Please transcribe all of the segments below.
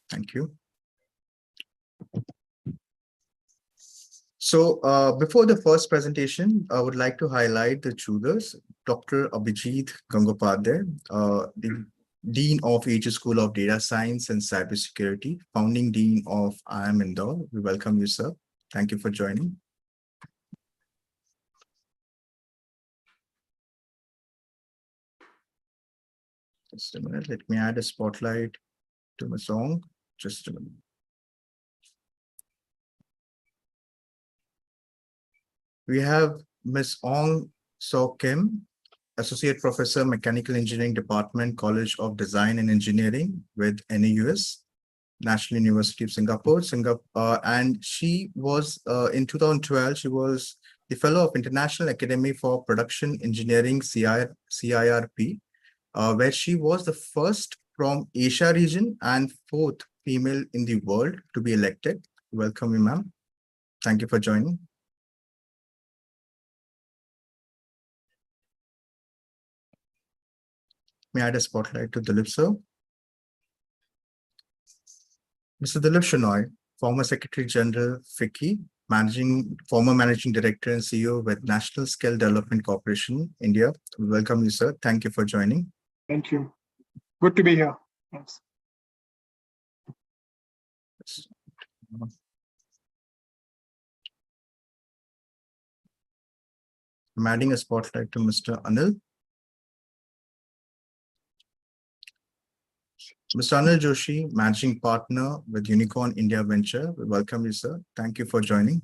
Thank you. So before the first presentation, I would like to highlight the jurors, Dr. Abhijit Gangopadhyay, the Dean of Aegis School of Data Science and Cybersecurity, founding Dean of IIM Indore. We welcome you, sir. Thank you for joining. Just a minute. Let me add a spotlight to my song. Just a minute. We have Ms. Ong So Kim, Associate Professor, Mechanical Engineering Department, College of Design and Engineering with NAUS, National University of Singapore. And she was, in 2012, she was the Fellow of International Academy for Production Engineering, CIRP, where she was the first from Asia region and fourth female in the world to be elected. Welcome you, ma'am. Thank you for joining. May I add a spotlight to Dilip sir? Mr. Dilip Shenoy, former Secretary General, FICCI, former Managing Director and CEO with National Skill Development Corporation, India. Welcome you, sir. Thank you for joining. Thank you. Good to be here. Thanks. I'm adding a spotlight to Mr. Anil. Mr. Anil Joshi, Managing Partner with Unicorn India Venture. We welcome you, sir. Thank you for joining.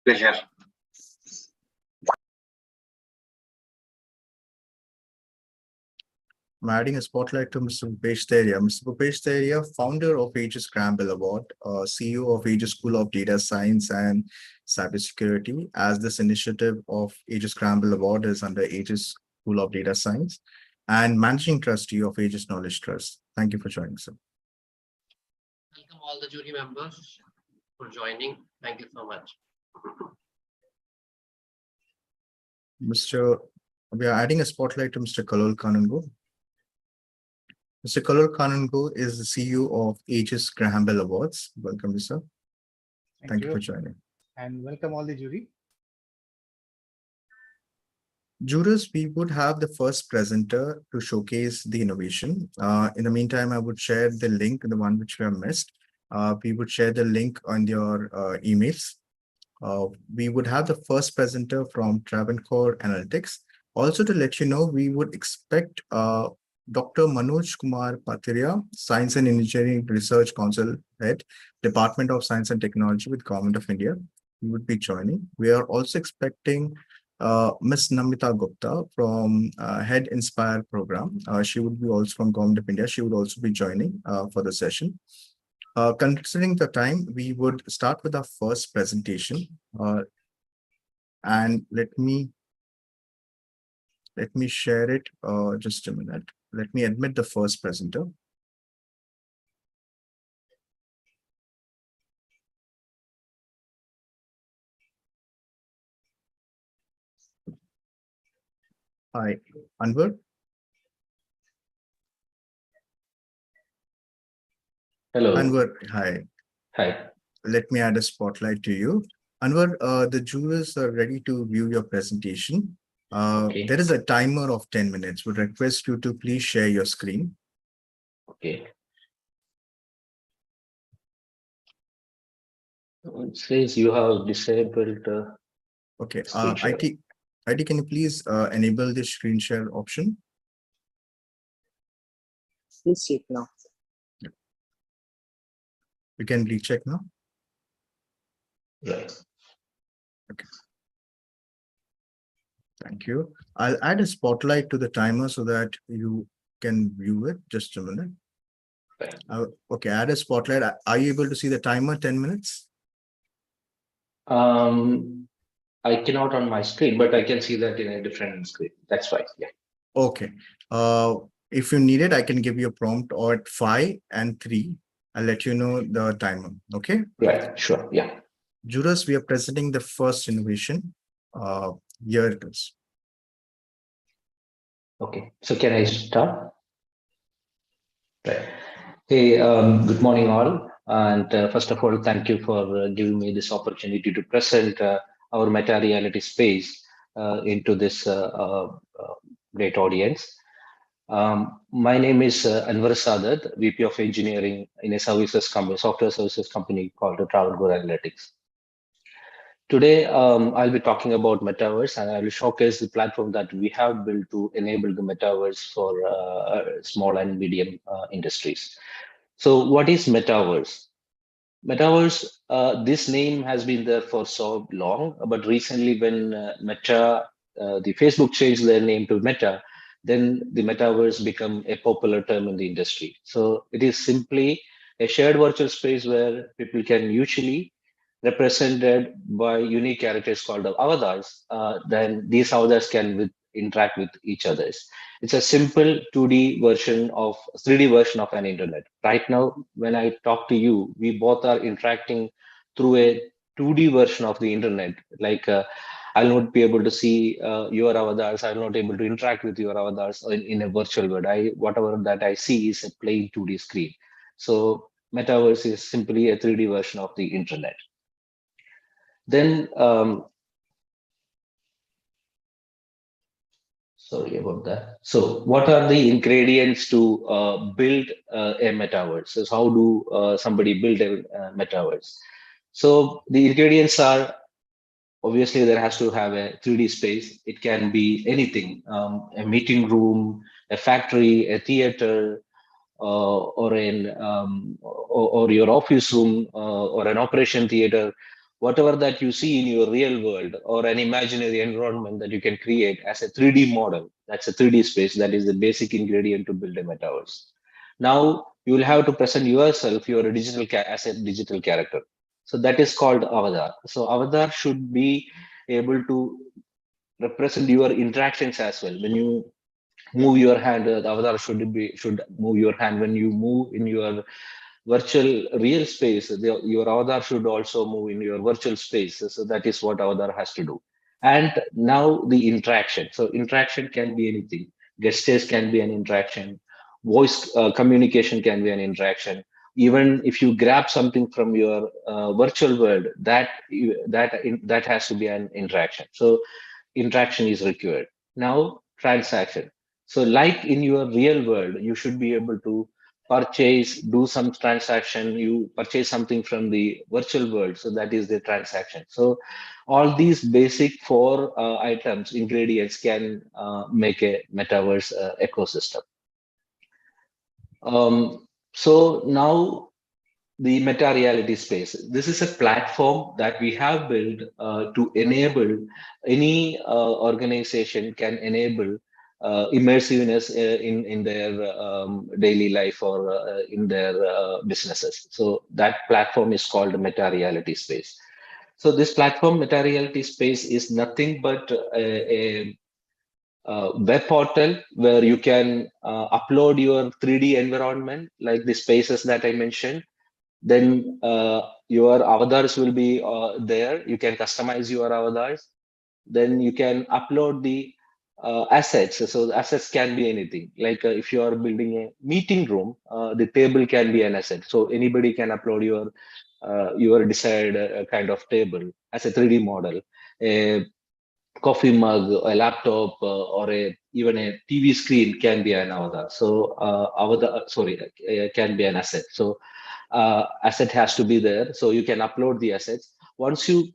Pleasure. I'm adding a spotlight to Mr. Bhupesh Teria. Mr. Bhupesh Teria, founder of Aegis Scramble Award, CEO of Aegis School of Data Science and Cybersecurity, as this initiative of Aegis Scramble Award is under Aegis School of Data Science, and Managing Trustee of Aegis Knowledge Trust. Thank you for joining, sir. Welcome all the jury members for joining. Thank you so much. We are adding a spotlight to Mr. Kalol Kanungo. Mr. Kalol Kanungo is the CEO of Aegis Scramble Awards. Welcome, you, sir. Thank you for joining. And welcome all the jury. Jurors, we would have the first presenter to showcase the innovation. In the meantime, I would share the link, the one which we have missed. We would share the link on your emails. We would have the first presenter from Travancore Analytics. Also to let you know, we would expect Dr. Manoj Kumar Patiria, Science and Engineering Research Council Head, Department of Science and Technology with Government of India. He would be joining. We are also expecting Ms. Namita Gupta from Head Inspire program. She would be also from Government of India. She would also be joining for the session. Considering the time, we would start with our first presentation. And let me share it. Just a minute. Let me admit the first presenter. Hi, Anwar. Hello. Anwar, hi. Hi. Let me add a spotlight to you. Anwar, the jurors are ready to view your presentation. Okay. There is a timer of 10 minutes. Would request you to please share your screen. Okay. It says you have disabled. Okay. Screen share. IT, can you please enable the screen share option? Please check now. You can recheck now. Right. Okay. Thank you. I'll add a spotlight to the timer so that you can view it. Just a minute. Right. Okay, add a spotlight. Are you able to see the timer? 10 minutes? I cannot on my screen, but I can see that in a different screen. That's fine. Yeah. Okay. If you need it, I can give you a prompt or at 5 and 3. I'll let you know the timer. Okay. Right. Sure. Yeah. Jurors, we are presenting the first innovation. Here it is. Okay. So can I start? Right. Hey, good morning, all. And first of all, thank you for giving me this opportunity to present our meta reality space into this great audience. My name is Anwar Sadat, VP of Engineering in a services company, software services company called Travel Go Analytics. Today, I'll be talking about Metaverse, and I will showcase the platform that we have built to enable the Metaverse for small and medium industries. So what is Metaverse? Metaverse, this name has been there for so long, but recently when the Facebook changed their name to Meta, then the Metaverse become a popular term in the industry. So it is simply a shared virtual space where people can usually represented by unique characters called avatars. Then these avatars can interact with each others. It's a simple 2D version of 3D version of an internet. Right now, when I talk to you, we both are interacting through a 2D version of the internet. Like I'll not be able to see your avatars. I'll not able to interact with your avatars in a virtual world. Whatever that I see is a plain 2D screen. So metaverse is simply a 3D version of the internet. Then sorry about that. So what are the ingredients to build a metaverse? So how do somebody build a metaverse? So the ingredients are obviously there has to have a 3D space. It can be anything, a meeting room, a factory, a theater, or your office room or an operation theater, whatever that you see in your real world or an imaginary environment that you can create as a 3D model. That's a 3D space. That is the basic ingredient to build a metaverse. Now you will have to present yourself, your as a digital character. So that is called avatar. So avatar should be able to represent your interactions as well. When you move your hand, the avatar should move your hand. When you move in your virtual real space, your avatar should also move in your virtual space. So that is what avatar has to do. And now the interaction. So interaction can be anything. Gestures can be an interaction. Voice communication can be an interaction. Even if you grab something from your virtual world, that has to be an interaction. So interaction is required. Now transaction. So like in your real world, you should be able to purchase, do some transaction, you purchase something from the virtual world. So that is the transaction. So all these basic four items, ingredients can make a metaverse ecosystem. So now the meta reality space. This is a platform that we have built to enable any organization can enable immersiveness in their daily life or in their businesses. So that platform is called meta reality space. So this platform meta reality space is nothing but a web portal where you can upload your 3D environment like the spaces that I mentioned. Then your avatars will be there. You can customize your avatars. Then you can upload the assets. So the assets can be anything. Like if you are building a meeting room, the table can be an asset. So anybody can upload your desired kind of table as a 3D model. A coffee mug, a laptop, or even a TV screen can be an avatar. So can be an asset. So asset has to be there. So you can upload the assets. Once you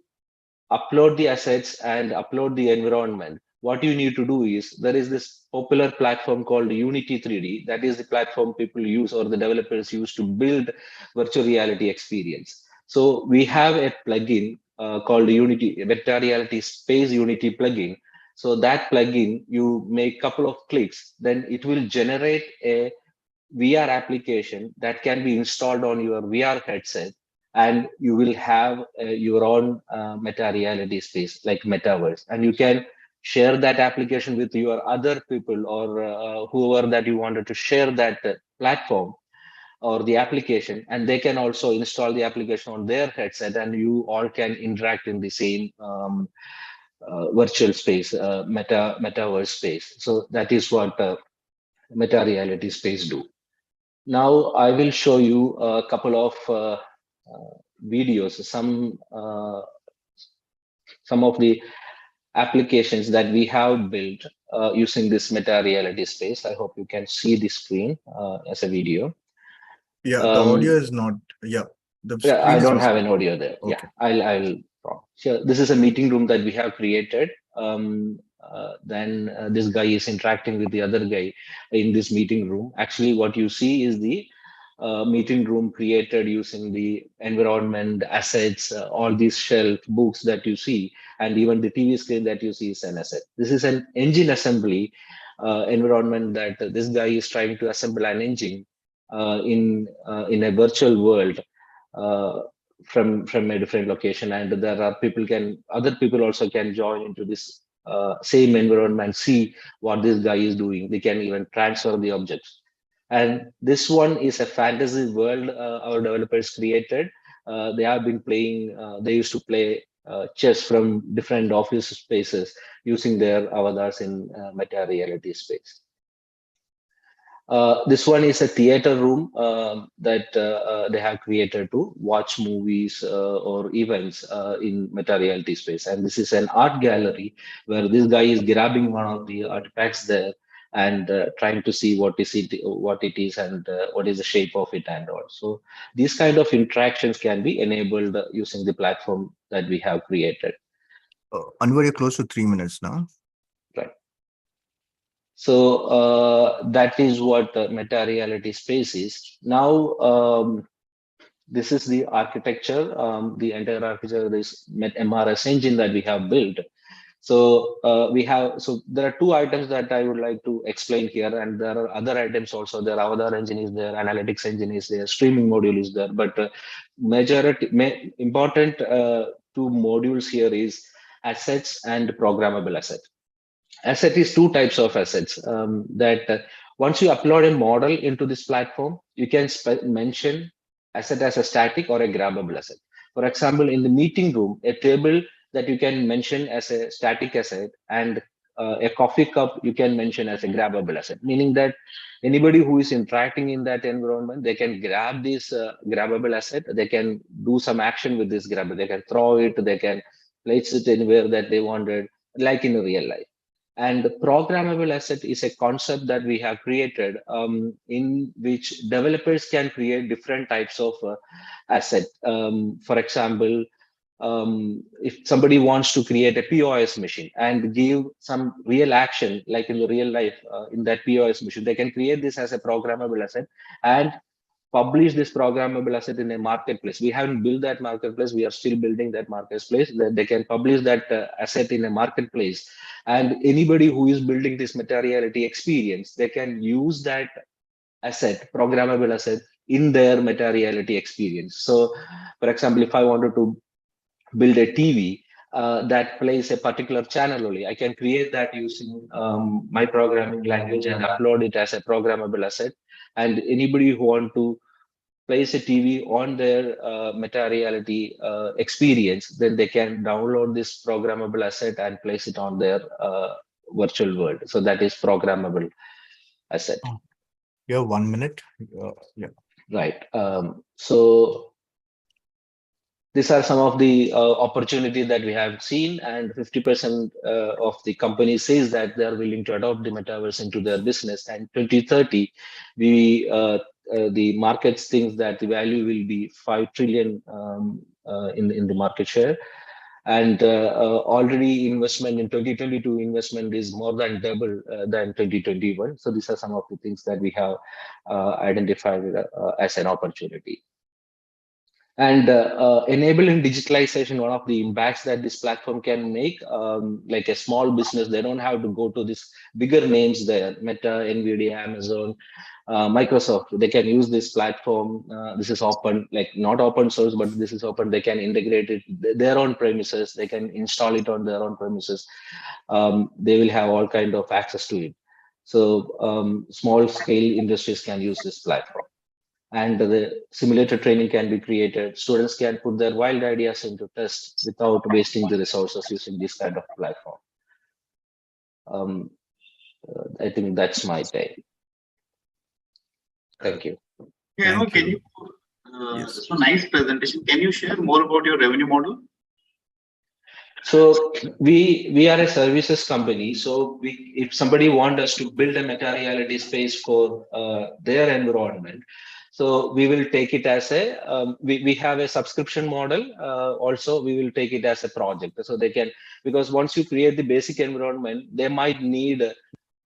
upload the assets and upload the environment, what you need to do is there is this popular platform called Unity 3D. That is the platform people use or the developers use to build virtual reality experience. So we have a plugin called Unity, Vector Reality Space Unity plugin. So that plugin, you make couple of clicks, then it will generate a VR application that can be installed on your VR headset, and you will have your own meta reality space like metaverse, and you can share that application with your other people or whoever that you wanted to share that platform or the application, and they can also install the application on their headset, and you all can interact in the same virtual space, metaverse space. So that is what meta reality space do. Now I will show you a couple of videos, some of the applications that we have built using this meta reality space. I hope you can see the screen as a video. Yeah, the audio is not. Yeah, the Yeah, screen I is don't have visible. an audio there. Okay. Yeah, I'll. Sure. This is a meeting room that we have created. Then this guy is interacting with the other guy in this meeting room. Actually, what you see is the meeting room created using the environment, assets, all these shelf books that you see, and even the TV screen that you see is an asset. This is an engine assembly environment that this guy is trying to assemble an engine in a virtual world uh, from a different location, and there are other people also can join into this same environment, see what this guy is doing. They can even transfer the objects. And this one is a fantasy world our developers created. They have been playing. They used to play chess from different office spaces using their avatars in meta reality space. This one is a theater room that they have created to watch movies or events in meta reality space. And this is an art gallery where this guy is grabbing one of the artifacts there and trying to see what it is, and what is the shape of it, and all. So these kind of interactions can be enabled using the platform that we have created. Anwar, you're close to 3 minutes now. Right. So that is what meta reality space is. Now, this is the architecture, the entire architecture, this MRS engine that we have built. So there are two items that I would like to explain here, and there are other items also. There avatar engine is there, analytics engine is there, streaming module is there, but important two modules here is assets and programmable asset. Asset is two types of assets that once you upload a model into this platform, you can mention asset as a static or a grabbable asset. For example, in the meeting room, a table that you can mention as a static asset, and a coffee cup you can mention as a grabbable asset, meaning that anybody who is interacting in that environment, they can grab this grabbable asset, they can do some action with this grabber, they can throw it, they can place it anywhere that they wanted, like in real life. And the programmable asset is a concept that we have created in which developers can create different types of asset. For example, if somebody wants to create a POS machine and give some real action, like in the real life, in that POS machine, they can create this as a programmable asset and publish this programmable asset in a marketplace. We haven't built that marketplace. We are still building that marketplace. That they can publish that asset in a marketplace, and anybody who is building this materiality experience, they can use that asset, programmable asset, in their materiality experience. So, for example, if I wanted to build a TV that plays a particular channel only, I can create that using my programming language and upload it as a programmable asset. And anybody who want to place a TV on their meta reality experience, then they can download this programmable asset and place it on their virtual world. So that is programmable asset. You have 1 minute. Yeah. Right. So these are some of the opportunities that we have seen, and 50% of the companies says that they are willing to adopt the metaverse into their business. And 2030, the markets thinks that the value will be 5 trillion in the market share. And already investment in 2022 investment is more than double than 2021. So these are some of the things that we have identified as an opportunity. And enabling digitalization, one of the impacts that this platform can make, like a small business, they don't have to go to these bigger names there, Meta, Nvidia, Amazon, Microsoft. They can use this platform. This is open, like not open source, but this is open. They can integrate it their own premises. They can install it on their own premises. They will have all kind of access to it. So small scale industries can use this platform. And the simulator training can be created. Students can put their wild ideas into test without wasting the resources using this kind of platform. I think that's my take. Thank you. Thank Can you. you, Yes. so nice presentation. Can you share more about your revenue model? So we are a services company. So if somebody wants us to build a meta reality space for their environment, so we will take it as a we have a subscription model. Also, we will take it as a project. So they can, because once you create the basic environment, they might need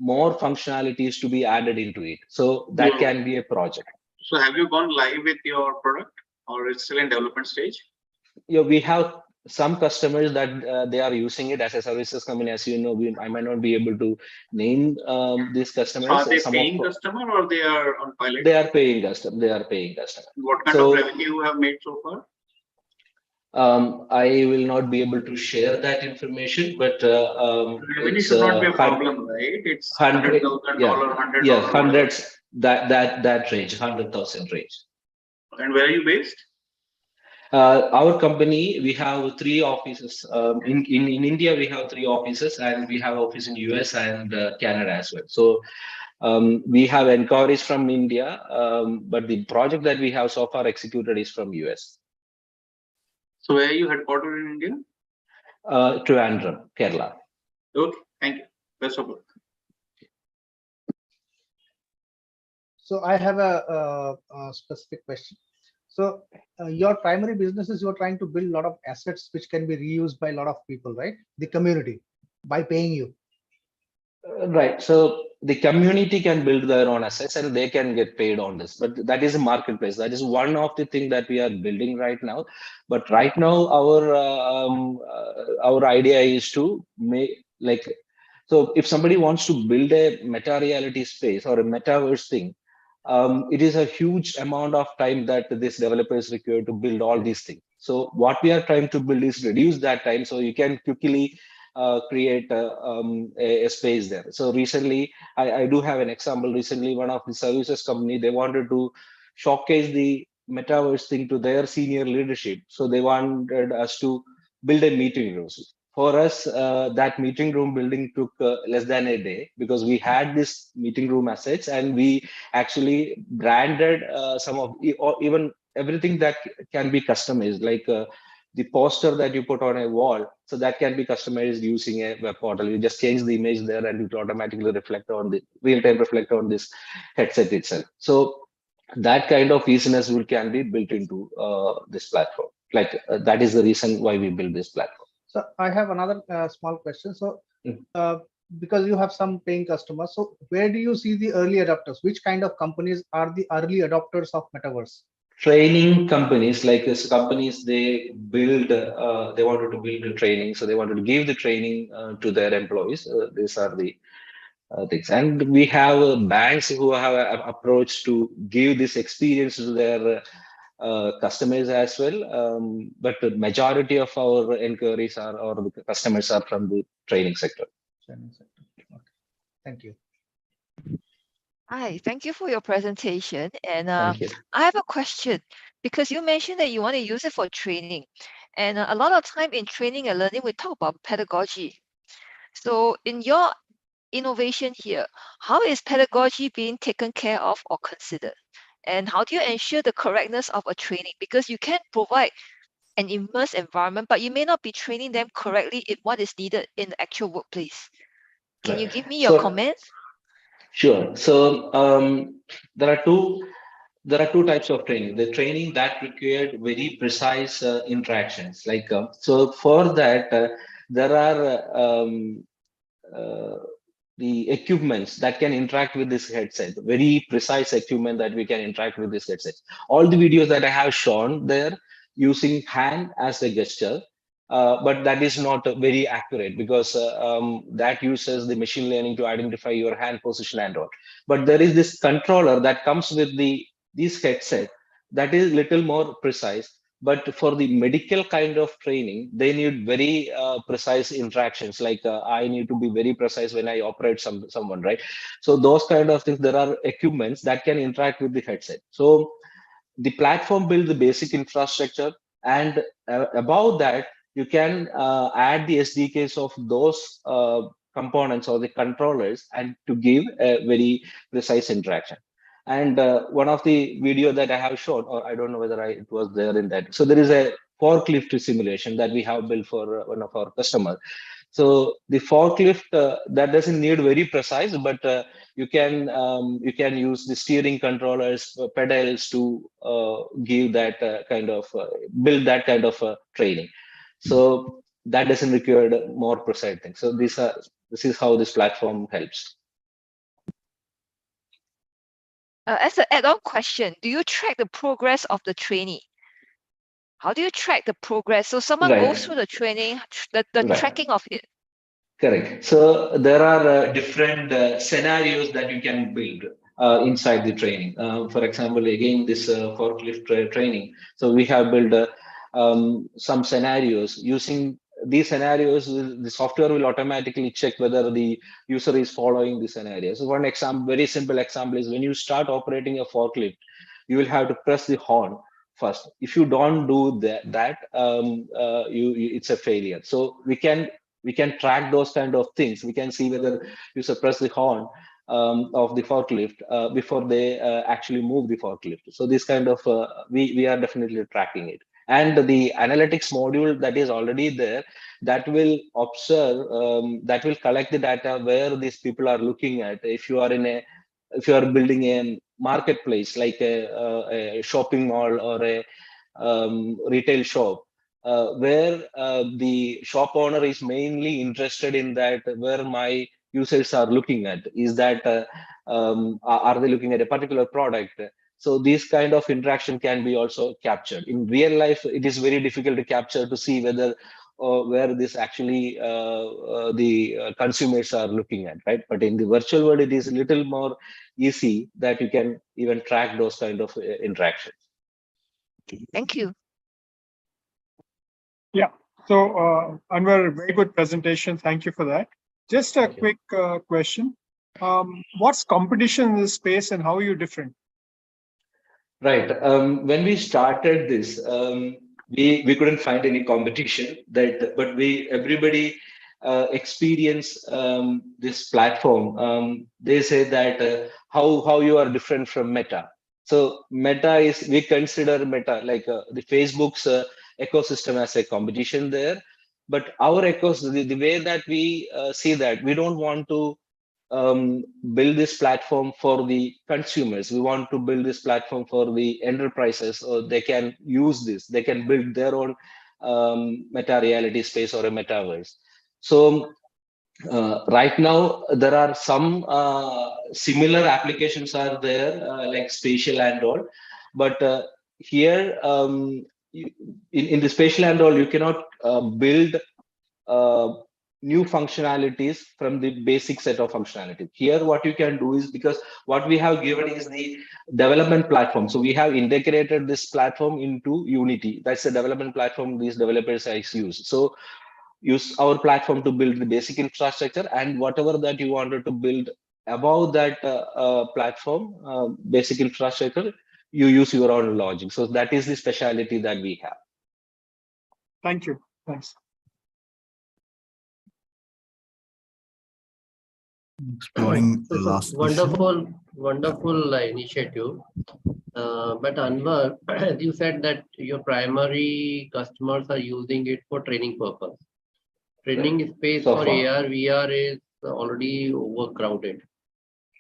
more functionalities to be added into it. So that can be a project. So have you gone live with your product, or it's still in development stage? Yeah, we have some customers that they are using it as a services company. As you know, I might not be able to name these customers. Are they Some paying of customer or they are on pilot? they are paying customer. They are paying customer. What kind of revenue you have made so far? I will not be able to share that information, but Revenue it's should not be a problem, right? It's $100,000, yeah, $100. yeah, hundreds, that range, 100,000 range. And where are you based? Our company, we have 3 offices. In India, we have 3 offices, and we have office in US and Canada as well. So we have inquiries from India, but the project that we have so far executed is from US. So where are you headquartered in India? Trivandrum, Kerala. Okay, thank you. Best of luck. So I have a specific question. So your primary business is you're trying to build a lot of assets which can be reused by a lot of people, right? The community, by paying you. Right. So the community can build their own assets and they can get paid on this. But that is a marketplace. That is one of the things that we are building right now. But right now, our idea is to make like, so if somebody wants to build a meta reality space or a metaverse thing, it is a huge amount of time that this developers require to build all these things. So what we are trying to build is reduce that time so you can quickly create a space there. So recently, I do have an example. Recently, one of the services company, they wanted to showcase the metaverse thing to their senior leadership. So they wanted us to build a meeting room. For us, that meeting room building took less than a day because we had this meeting room assets and we actually branded some of, or even everything that can be customized, like the poster that you put on a wall, so that can be customized using a web portal. You just change the image there and it will automatically reflect on the real-time reflect on this headset itself. So that kind of easiness will can be built into this platform. Like that is the reason why we build this platform. So I have another small question. So because you have some paying customers, so where do you see the early adopters? Which kind of companies are the early adopters of metaverse? Training companies, like this companies, they build they wanted to build the training, so they wanted to give the training to their employees. These are the things, and we have banks who have approached to give this experience to their customers as well, but the majority of our inquiries are, or the customers are from the training sector. Training sector. Okay. Thank you. Hi, thank you for your presentation. And Thank you. I have a question because you mentioned that you want to use it for training. And a lot of time in training and learning, we talk about pedagogy. So in your innovation here, how is pedagogy being taken care of or considered? And how do you ensure the correctness of a training? Because you can provide an immersed environment, but you may not be training them correctly in what is needed in the actual workplace. Can you give me your comments? Sure. So there are two types of training. The training that required very precise interactions. Like so, for that there are the equipments that can interact with this headset. Very precise equipment that we can interact with this headset. All the videos that I have shown there using hand as a gesture. But that is not very accurate because that uses the machine learning to identify your hand position and all. But there is this controller that comes with this headset that is little more precise. But for the medical kind of training, they need very precise interactions. Like I need to be very precise when I operate someone, right? So those kind of things, there are equipments that can interact with the headset. So the platform builds the basic infrastructure, and above that, you can add the SDKs of those components or the controllers and to give a very precise interaction. And one of the video that I have shown, or I don't know whether it was there in that. So there is a forklift simulation that we have built for one of our customers. So the forklift that doesn't need very precise, but you can use the steering controllers, pedals to give that kind of build that kind of training. So that doesn't require more precise things. So this is how this platform helps. As an add-on question, do you track the progress of the trainee? How do you track the progress? So someone Right. goes through the training, the Right. tracking of it. Correct. So there are different scenarios that you can build inside the training. For example, again, this forklift training. So we have built some scenarios. Using these scenarios, the software will automatically check whether the user is following the scenario. So one example, very simple example is when you start operating a forklift, you will have to press the horn first. If you don't do that, it's a failure. So we can track those kind of things. We can see whether user press the horn of the forklift before they actually move the forklift. So this kind of we are definitely tracking it. And the analytics module that is already there, that will observe, that will collect the data where these people are looking at. If you are building a marketplace like a shopping mall or a retail shop, where the shop owner is mainly interested in that, where my users are looking at, is that are they looking at a particular product. So this kind of interaction can be also captured. In real life, it is very difficult to capture to see whether where this actually the consumers are looking at, right? But in the virtual world, it is a little more easy that you can even track those kind of interactions. Thank you. Yeah. So, Anwar, very good presentation. Thank you for that. Just a Thank you. quick question. What's competition in this space and how are you different? Right. When we started this, we couldn't find any competition. But everybody experience this platform. They say that how you are different from Meta. So Meta is, we consider Meta like the Facebook's ecosystem as a competition there. But our ecosystem, the way that we see that, we don't want to build this platform for the consumers. We want to build this platform for the enterprises, so they can use this. They can build their own meta reality space or a metaverse. So right now, there are some similar applications are there, like spatial and all. But here, in the spatial and all, you cannot build new functionalities from the basic set of functionality. Here, what you can do is, because what we have given is the development platform. So we have integrated this platform into Unity. That's the development platform these developers use. So use our platform to build the basic infrastructure, and whatever that you wanted to build above that platform, basic infrastructure, you use your own logic. So that is the speciality that we have. Thank you. Thanks. Exploring the It's a last question. wonderful initiative. But Anwar, as you said that your primary customers are using it for training purpose. Training space So for far. AR, VR is already overcrowded.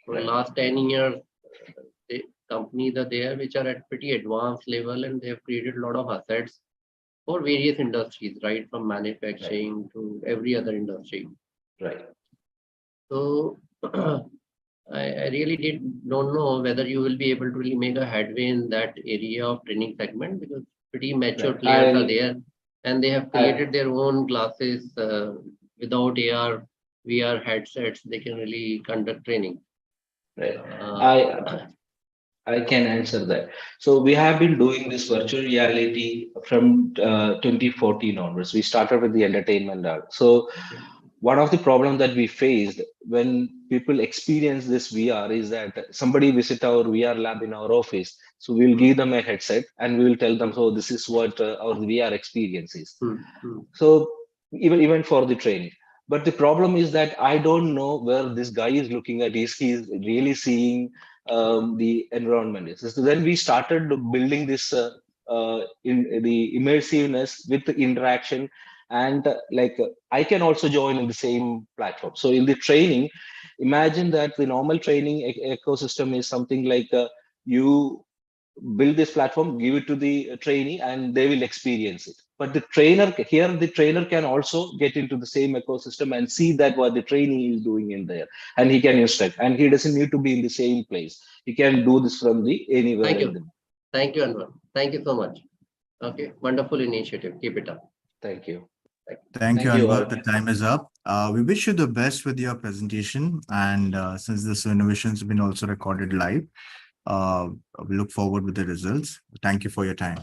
For the last 10 years, the companies are there which are at pretty advanced level, and they have created a lot of assets for various industries, right? From manufacturing to every other industry. Right. So I really don't know whether you will be able to really make a headway in that area of training segment, because pretty mature Right. players are there, and they have created their own classes without AR, VR headsets. They can really conduct training. Right. I can answer that. So we have been doing this virtual reality from 2014 onwards. We started with the entertainment art. So one of the problems that we faced when people experience this VR is that somebody visit our VR lab in our office. So we'll give them a headset and we will tell them, so this is what our VR experience is. So even for the training. But the problem is that I don't know where this guy is looking at. Is he really seeing the environment is. So then we started building this in the immersiveness with the interaction, and I can also join in the same platform. So in the training, imagine that the normal training ecosystem is something like you build this platform, give it to the trainee, and they will experience it. But the trainer here, the trainer can also get into the same ecosystem and see that what the trainee is doing in there, and he can instruct, and he doesn't need to be in the same place. He can do this from the anywhere. Thank you. Thank you, Anwar. Thank you so much. Okay, wonderful initiative. Keep it up. Thank you. Thank you, Thank you, Anwar. all. The time is up. We wish you the best with your presentation. And since this innovation has been also recorded live, we look forward with the results. Thank you for your time.